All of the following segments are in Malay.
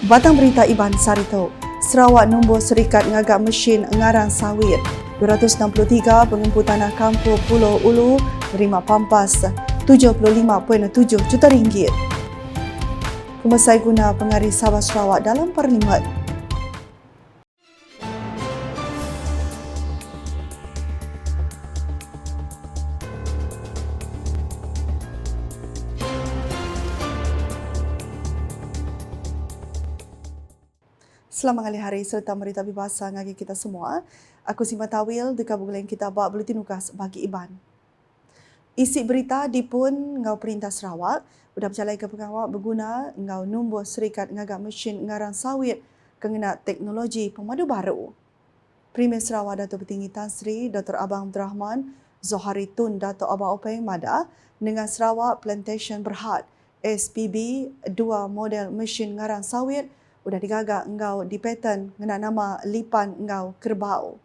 Batang berita Iban Sarito, Sarawak nombor serikat ngagak mesin ngarang sawit. 263 pengempu tanah kampung Pulau Ulu menerima pampas RM75.7 juta. Pemasai guna pengaris Sabah Sarawak dalam Parlimen. Selamat hari serta berita berbahasa ngagi kita semua. Aku Simba Tawil dekat bulan kita bak buletin ukas bagi Iban. Isi berita dipun ngau Perintah Sarawak sudah berjalan ke pengawal berguna ngau nombor serikat ngagak mesin ngarang sawit kengena teknologi pemadu baru. Premier Sarawak Datuk Petinggi Tan Sri Dr. Abang Abdul Rahman Zohari Tun Datuk Abang Openg Mada dengan Sarawak Plantation Berhad SPB 2 model mesin ngarang sawit sudah digagak engau di paten dengan nama lipan engau kerbau.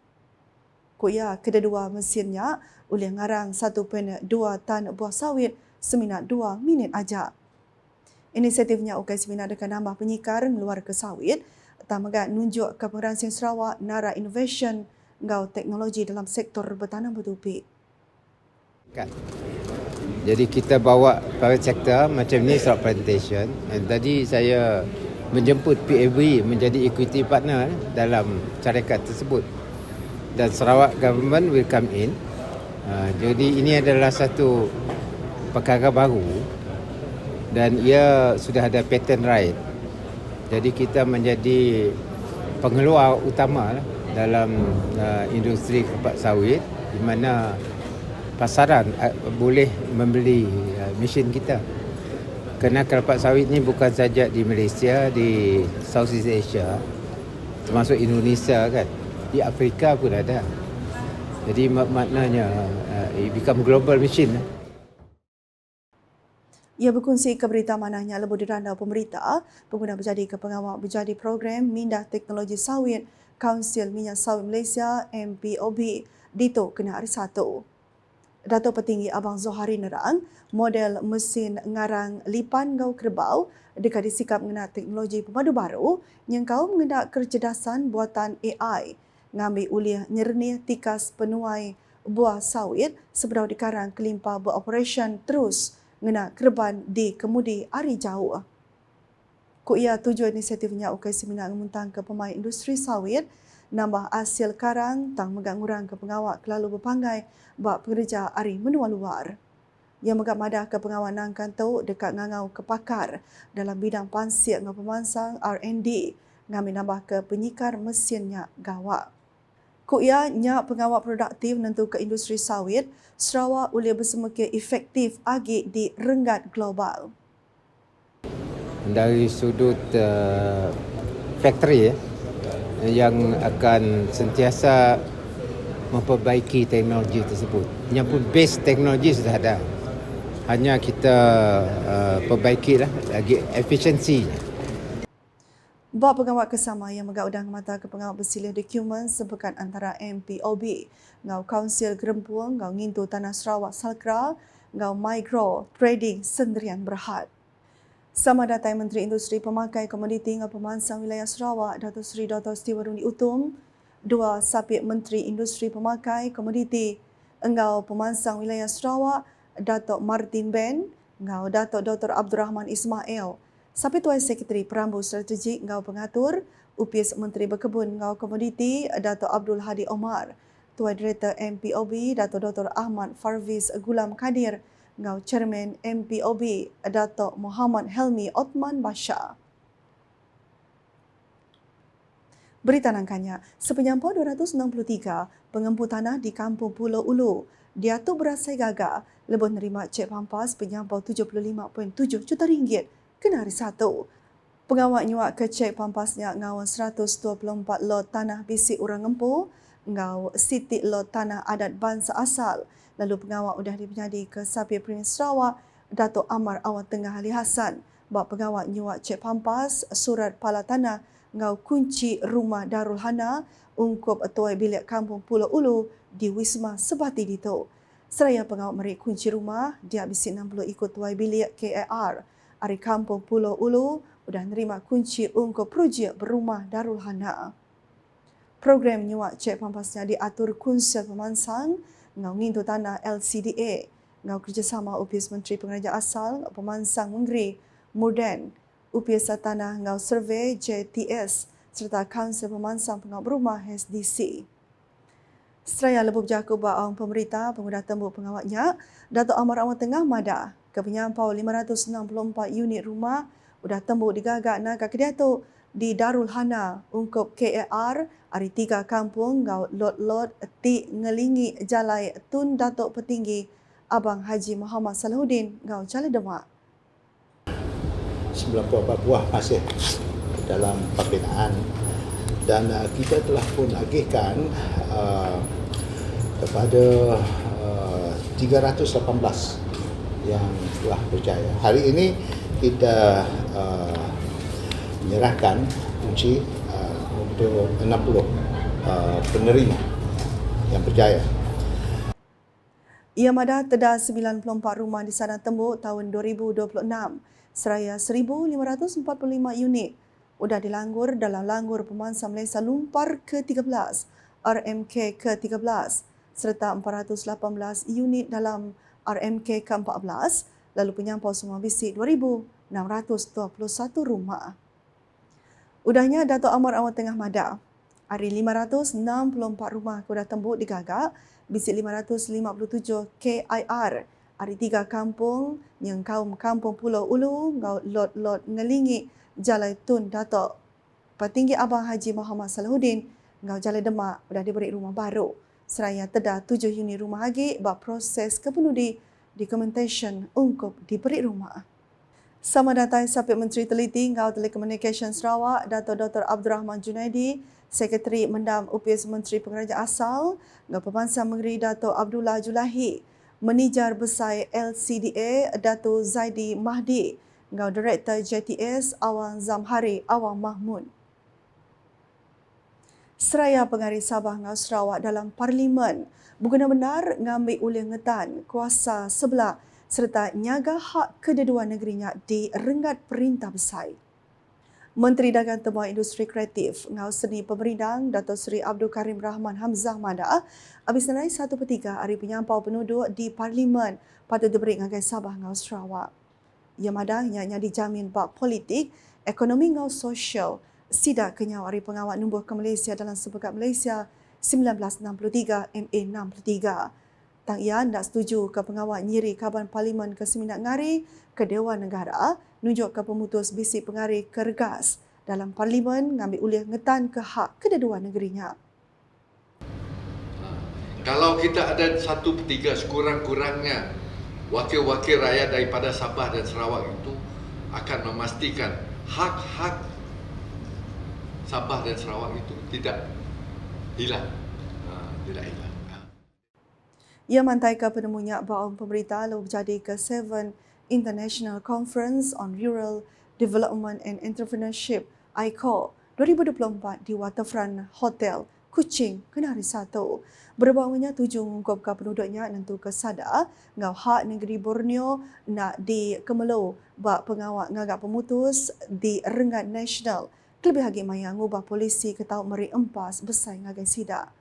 Kuya kedua mesinnya oleh ngarang 1.2 tan buah sawit seminat 2 minit aja. Inisiatifnya ukai seminat dengan nambah penyikar meluar ke sawit tamagat nunjuk ke Pengeransian Sarawak nara innovation engau teknologi dalam sektor bertanam bertupi. Jadi kita bawa private sector macam ni Sarawak Plantation. Dan tadi saya menjemput PAB menjadi equity partner dalam syarikat tersebut. Dan Sarawak government will come in. Jadi ini adalah satu perkara baru dan ia sudah ada patent right. Jadi kita menjadi pengeluar utama dalam industri kelapa sawit di mana pasaran boleh membeli mesin kita. Kerana kelapa sawit ni bukan saja di Malaysia, di Southeast Asia, termasuk Indonesia kan, di Afrika pun ada. Jadi maknanya it become global machine. Ia berkongsi ke berita manahnya lebih dirandau pemerintah pengguna berjadi ke pengawal berjadi program Mindah Teknologi Sawit Kaunsil Minyak Sawit Malaysia MPOB Dito kena hari 1. Datuk Petinggi Abang Zohari nerang model mesin ngarang lipan ngau kerbau dekat disikap mengenai teknologi pemadu baru yang kau mengendak kecerdasan buatan AI ngambil uliah nyernih tikas penuai buah sawit seberau dikarang kelimpah beroperasi terus ngena kerban di kemudi hari jauh. Ia tujuan inisiatifnya ukai seminar menguntang ke pemain industri sawit nambah hasil karang tang megang urang ke pengawal kelalu berpangai bak pekerja hari menua luar. Ia megak madah ke pengawal nang kantau dekat ngangau ke pakar dalam bidang pansir dengan pemansang R&D ngambil nambah ke penyikar mesinnya gawak. Ia nyak pengawal produktif nentu ke industri sawit Sarawak boleh bersemakin efektif agi di renggat global. Dari sudut factory yang akan sentiasa memperbaiki teknologi tersebut. Yang pun base teknologi sudah ada. Hanya kita perbaikilah lagi efisiensinya. Bak pengawal kesama yang megak udang mata ke pengawal bersilih dokumen sepekan antara MPOB, ngau Kaunsil Gerempuang, ngau Ngintu Tanah Sarawak Salkra, ngau Micro Trading Sendirian Berhad. Sama datang Menteri Industri Pemakai Komoditi ngau Pemansang Wilayah Sarawak, Datuk Seri Dr. Stiwaruni Utum, dua sapit Menteri Industri Pemakai Komoditi engau Pemansang Wilayah Sarawak, Datuk Martin Ben, ngau Datuk Dr. Abdul Rahman Ismail, sapit Tuan Sekretari Perambu Strategik ngau Pengatur, UPS Menteri Berkebun ngau Komoditi, Datuk Abdul Hadi Omar, Tuan Director MPOB, Datuk Dr. Ahmad Farviz Gulam Kadir, ngau Chairman MPOB, Datuk Muhammad Helmi Othman Bashar. Berita nangkanya, sepenyampau 263 pengempu tanah di Kampung Pulau Ulu, diatuk berasai gagah, lebih menerima cek pampas penyampau RM75.7 juta kena hari 1. Pengawal nyuak ke cek pampasnya ngawan 124 lot tanah bisi orang empu, ngau siti lot tanah adat bangsa asal. Lalu pengawal sudah dipenyadi ke Sapir Premier Sarawak, Datuk Amar Awan Tengah Ali Hassan, bak pengawal nyuak cek pampas surat pala tanah ngau kunci rumah Darul Hana ungkup tuai bilik Kampung Pulau Ulu di Wisma Sebati Dito. Seraya pengawal merik kunci rumah, dia bisi 60 ikut tuai bilik KAR. Ari Kampung Pulau Ulu sudah nerima kunci untuk projek berumah Darul Hana. Program nyuak cek pampasnya diatur Kunsel Pemansang ngau ngintu tanah LCDA ngau kerjasama Upis Menteri Pengereja Asal Pemansang Menggeri Murdan Upis Tanah ngau Survey JTS serta Kaunsil Pemansang Pengau Berumah SDC. Seraya lebuh berjaku baang pemerintah pengguna tembuk pengawatnya, Datuk Amar Awang Tengah Mada ke penyampau 564 unit rumah sudah tembuk digagak naga Kedatuk di Darul Hana ungkup KAR hari 3 kampung ngau lot-lot ti ngelingi jalai Tun Datuk Petinggi Abang Haji Muhammad Salahuddin ngau Jalai Demak. 94 buah masih dalam pembinaan dan kita telah pun agihkan kepada 318 yang telah berjaya. Hari ini kita menyerahkan kunci untuk 60 penerima yang berjaya. Ia mada terdah 94 rumah di sana tembuk tahun 2026, seraya 1,545 unit sudah dilanggur dalam Langgur Pemansang Malaysia Lumpar ke-13, RMK ke-13, serta 418 unit dalam RMK ke-14, lalu penyampau semua bisik 2,621 rumah. Udahnya Datuk Amar Awang Tengah Mada, hari 564 rumah sudah tembuk digagak, bisik 557 KIR, hari 3 kampung yang kaum kampung Pulau Ulu, ngau lot-lot ngelingi Jalai Tun Datuk Petinggi Abang Haji Muhammad Salahuddin ngau Jalai Demak sudah diberi rumah baru. Seraya terdah 7 unit rumah lagi bak proses kepenudi documentation untuk diberi rumah. Sama datang Sapit Menteri Teliti ngau Telekomunikasi Sarawak Datuk Dr. Abdul Rahman Junaidi, Sekretari Mendam Upis Menteri Pengereja Asal ngau Pemansang Menggeri Datuk Abdullah Julahi, Manager Besar LCDA Datuk Zaidi Mahdi ngau Direktur JTS Awang Zamhari Awang Mahmud. Seraya pengarih Sabah ngau Sarawak dalam Parlimen berguna benar ngambil ulih ngetan kuasa sebelah serta nyaga hak kedua negerinya di renggat Perintah Besar. Menteri Dagang Temu Industri Kreatif ngau Seni Pemerindang Datuk Seri Abdul Karim Rahman Hamzah Mada habis naik 1/3 hari penyampau penduduk di Parlimen patut diberi ngagai Sabah ngau Sarawak. Ia mada nyanya dijamin bak politik, ekonomi ngau sosial, sidak kenyau hari pengawal numbuh ke Malaysia dalam Sepekat Malaysia 1963 MA63. Tang ia nak setuju ke pengawal nyiri Kaban Parlimen ke Seminat Ngari ke Dewan Negara nunjuk ke pemutus bisik pengarih ke Regas dalam Parlimen ngambil ulih ngetan ke hak kedua negerinya. Kalau kita ada 1/3 sekurang-kurangnya wakil-wakil rakyat daripada Sabah dan Sarawak itu akan memastikan hak-hak Sabah dan Sarawak itu tidak hilang. Tidak hilang. Ia mantai ke penemunya bahawa pemerintah lalu berjadi ke 7 International Conference on Rural Development and Entrepreneurship ICOR 2024 di Waterfront Hotel Kuching, Kenari 1. Berbawanya tujuh mengungkapkan penduduknya nentu ke Sada, ngau hak negeri Borneo nak di Kemelo bak pengawal ngagak pemutus di Renggat Nasional. Kelebih lagi maya ngubah polisi ke tahu meri empas besar ngagai sida.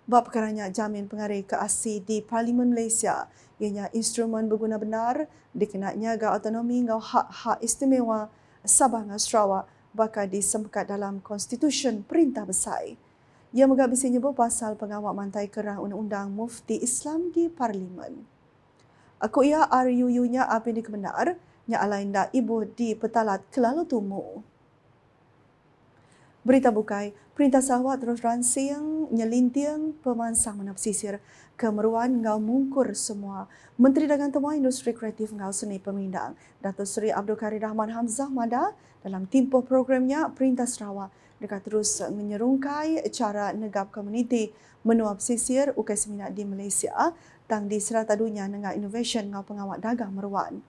Bab perkaranya jamin pengarih ke ASI di Parlimen Malaysia, ianya instrumen berguna benar dikenal nyaga autonomi ngau hak-hak istimewa Sabah ngau Sarawak bakal disempkat dalam konstitusi Perintah Besar. Ia megak bisi nyebut pasal pengawal mantai kerang undang-undang Mufti Islam di Parlimen. Aku ia RUU-nya apa yang dikebenar, nya alain dah ibu di petalat kelalu tumu. Berita bukai, Perintah Sarawak terus ransing nyelintiang pemansang menap sisir kemeruan ngau mungkur semua. Menteri Dagang Temu Industri Kreatif ngau Seni Pemerindang, Datuk Seri Abdul Karim Rahman Hamzah Mada dalam tempoh programnya Perintah Sarawak dekat terus menyerungkai cara negap komuniti menua pesisir ukai seminat di Malaysia tang di serata dunia dengan innovation ngau pengawal dagang meruan.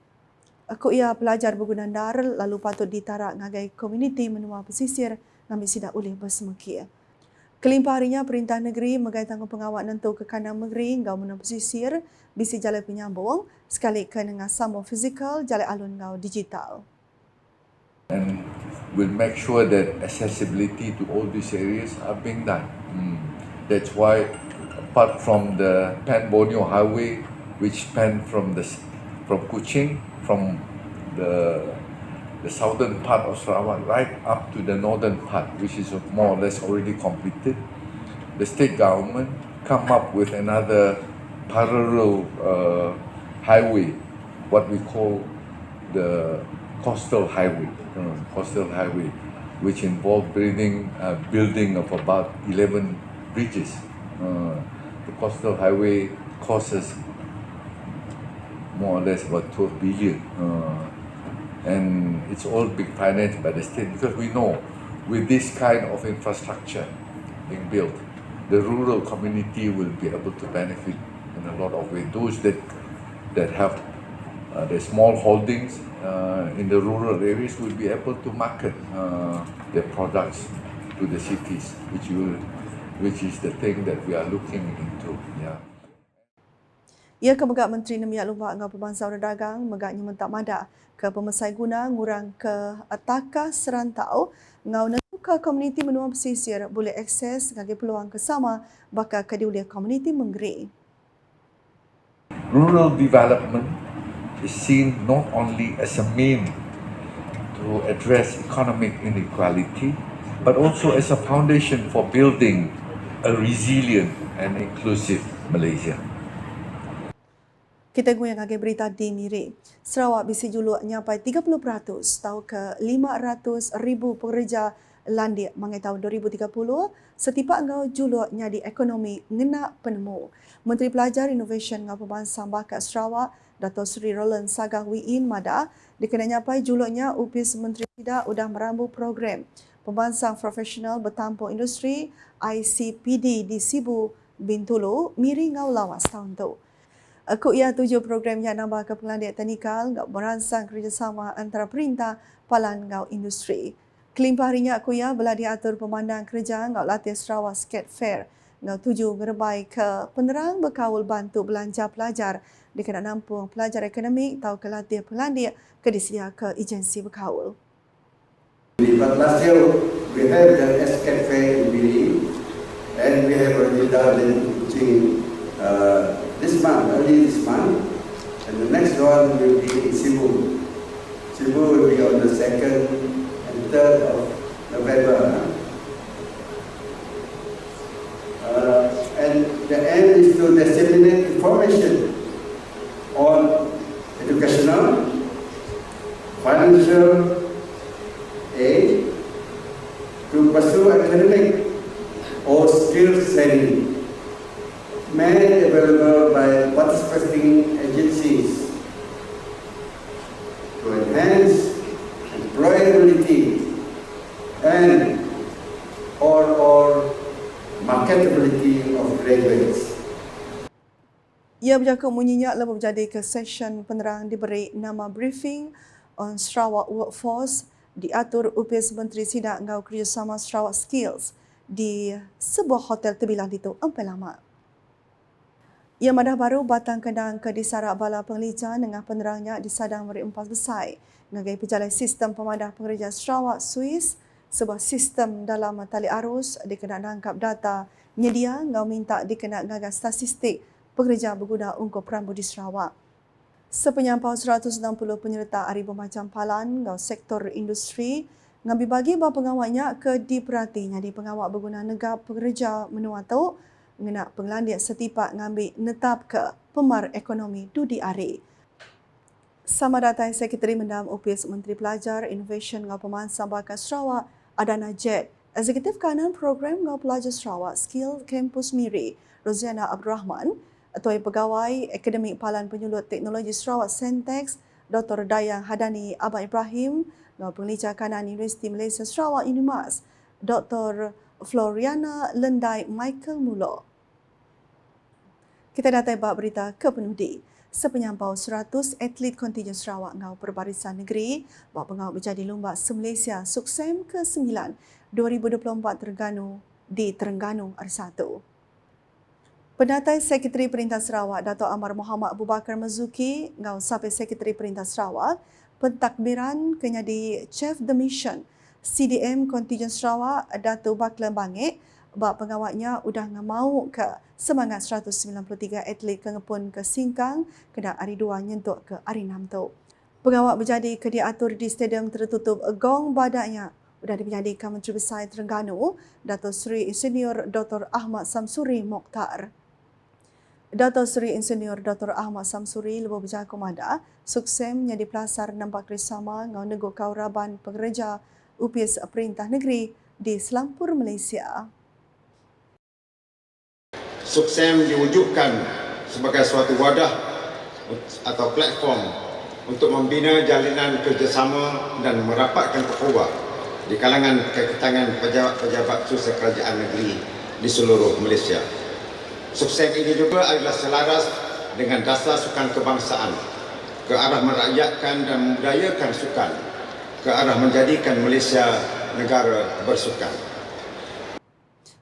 Aku ia pelajar berguna dar lalu patut ditarak ngagai komuniti menua pesisir ngambil sidak ulih bersemekir. Kelimpah harinya Perintah Negeri megai tanggung pengawal nentu ke kandang negeri ngau menua pesisir bisi jalan penyambung sekali ke dengan sambung fizikal jalan alun ngau digital. Dan will make sure that accessibility to all these areas are being done. That's why, apart from the Pan Borneo Highway, which span from Kuching, from the southern part of Sarawak right up to the northern part, which is more or less already completed, the state government come up with another parallel highway, what we call the coastal highway, which involved building of about 11 bridges. The coastal highway costs us more or less about 12 billion. And it's all being financed by the state, because we know with this kind of infrastructure being built, the rural community will be able to benefit in a lot of ways. Those that have the small holdings in the rural areas will be able to market their products to the cities, which is the thing that we are looking into. Yeah. Ia kemegak Menteri Nemiak Lumbak dengan Pembansau dan Dagang megaknya mentak madak ke pemesai guna ngurang ke atakah serantau ngau netuka komuniti menua pesisir boleh akses sebagai peluang kesama bakal kediulia komuniti menggeri. Rural development is seen not only as a mean to address economic inequality, but also as a foundation for building a resilient and inclusive Malaysia. Kita goyang agak berita di Miri. Sarawak bisi juluk nyampai 30% tahu ke 500,000 pekerja landik mengenai tahun 2030 setipak ngau juluknya di ekonomi ngena penemu. Menteri Pelajar Innovation ngau Pembansang Bakat Sarawak Dato' Sri Roland Sagah Wiin Mada dikenal nyampai juluknya upis Menteri Tidak udah merambu program Pembansang Profesional Bertampung Industri ICPD di Sibu Bintulu Miri ngau lawas tahun tu. Aku ia 7 program yang nambah ke pengelandik teknikal ngau merangsang kerjasama antara perintah palan ngau industri. Kelimpah harinya aku ia belah diatur pemandang kerja ngau latih Sarawak Skate Fair ngau tuju ngerebai ke penerang berkawal bantu belanja pelajar dikena nampung pelajar akademik tahu ke latih pengelandik ke disedia ke agensi berkawal. But last year we had the Skate Fair in Bili and we have already done in this month, early this month, and the next one will be in Sibu. Sibu will be on the 2nd and 3rd of November. And the aim is to disseminate information on educational, financial aid to pursue academic or skills training, made available by participating agencies to enhance employability and or marketability of graduates. Ia berjangka menyenyak lepas berjadi ke session penerang diberi nama Briefing on Sarawak Workforce diatur upis Menteri Sidak ngau kerjasama Sarawak Skills di sebuah hotel terbilang di tu empat lama. Ia madah baru batang kendang ke disarak bala penglican dengan penerangnya di sadang Meri Empas Besai ngagai pejalan sistem pemadah pengerja Sarawak Swiss sebuah sistem dalam tali arus dikena nangkap data nyedia ngau minta dikena ngagai statistik pekerja berguna ungkup perambu di Sarawak. Sepenyampau 160 penyerta hari bermacam palan ngau sektor industri ngambil bagi bahawa pengawalnya ke diperhatinya di pengawal berguna negara pekerja menua tau mengenak penglandik setipak ngambil netap ke pemar ekonomi Dudi Ari. Sama datang Sekretari Mendam Opis Menteri Pelajar Innovation ngau Pembansang Bakat Sarawak Adana Jet, Eksekutif Kanan Program ngau Pelajar Sarawak Skill Campus Miri Roziana Abdul Rahman, Ketua Pegawai Akademik Palan Penyulut Teknologi Sarawak Sentex Dr. Dayang Hadani Abang Ibrahim ngau Penglicar Kanan Universiti Malaysia Sarawak Unimas Dr. Floriana Lendai Michael Mulo. Kita datang bab berita ke penudi. Sepenyampau 100 atlet kontingen Sarawak ngau Perbarisan Negeri bab pengau berjadi lomba se-Malaysia Suksem ke-9 2024 di Terengganu R1. Pendatai Sekretari Perintah Sarawak Dato' Amar Muhammad Abu Bakar Mazuki ngau sampai Sekretari Perintah Sarawak pentakbiran kenyadi Chef the Mission CDM Kontijen Sarawak Dato' Bakla Bangit bab pengawatnya udah ngamau ke semangat 193 atlet kengepun ke Singkang kena hari 2 nyentuk ke hari 6 tu. Pengawat berjadi ke diatur di stadium tertutup Gong Badaknya sudah dipenyadikan Menteri Besar Terengganu Dato' Seri Insinyur Dr. Ahmad Samsuri Mokhtar. Dato' Seri Insinyur Dr. Ahmad Samsuri lebuh berjaya komanda suksem yang dipelasar nampak kerjasama dengan nego kauraban pengereja UPS Perintah Negeri di Selampur, Malaysia. Suksem diwujudkan sebagai suatu wadah atau platform untuk membina jalinan kerjasama dan merapatkan ukhuwah di kalangan keketangan pejabat-pejabat susah kerajaan negeri di seluruh Malaysia. Suksem ini juga adalah selaras dengan dasar sukan kebangsaan ke arah merakyatkan dan membudayakan sukan ke arah menjadikan Malaysia negara bersukan.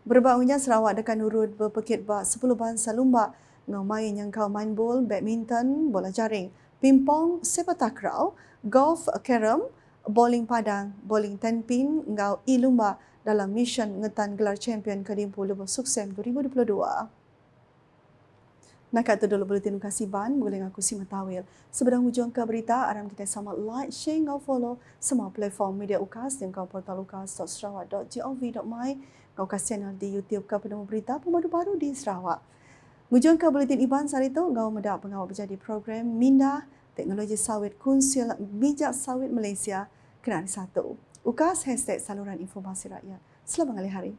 Berbaunya Sarawak dekan urut berpekit bak 10 bangsa lumba dengan main yang kau main bol, badminton, bola jaring, pimpong, sepak takraw, golf, carom, bowling padang, bowling 10 pin, ngau lumba dalam mission ngetan gelar champion Kedimpu Lebuh Suksem 2022. Nak tu dulu buletin kasiban boleh aku si matawil. Sebelum hujung ke berita, aram kita sama like, share, ngau follow semua platform media UKAS dan kau portal ukas.sarawak.gov.my, ngau kas channel di YouTube ke penemu berita pemadu baru di Sarawak. Hujung ke buletin iban saat itu, ngau medak pengawal berjadi program Minda Teknologi Sawit Konsil Bijak Sawit Malaysia kena hari 1. UKAS #saluran informasi rakyat. Selamat hari.